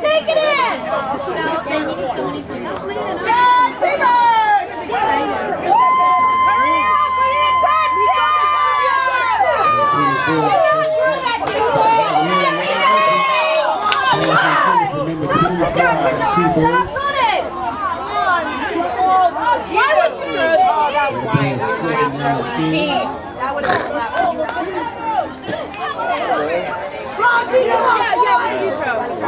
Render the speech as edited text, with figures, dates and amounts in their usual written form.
Take it in! Red Seabird! Hurry up! We need That would have slapped. Yeah, we need throw.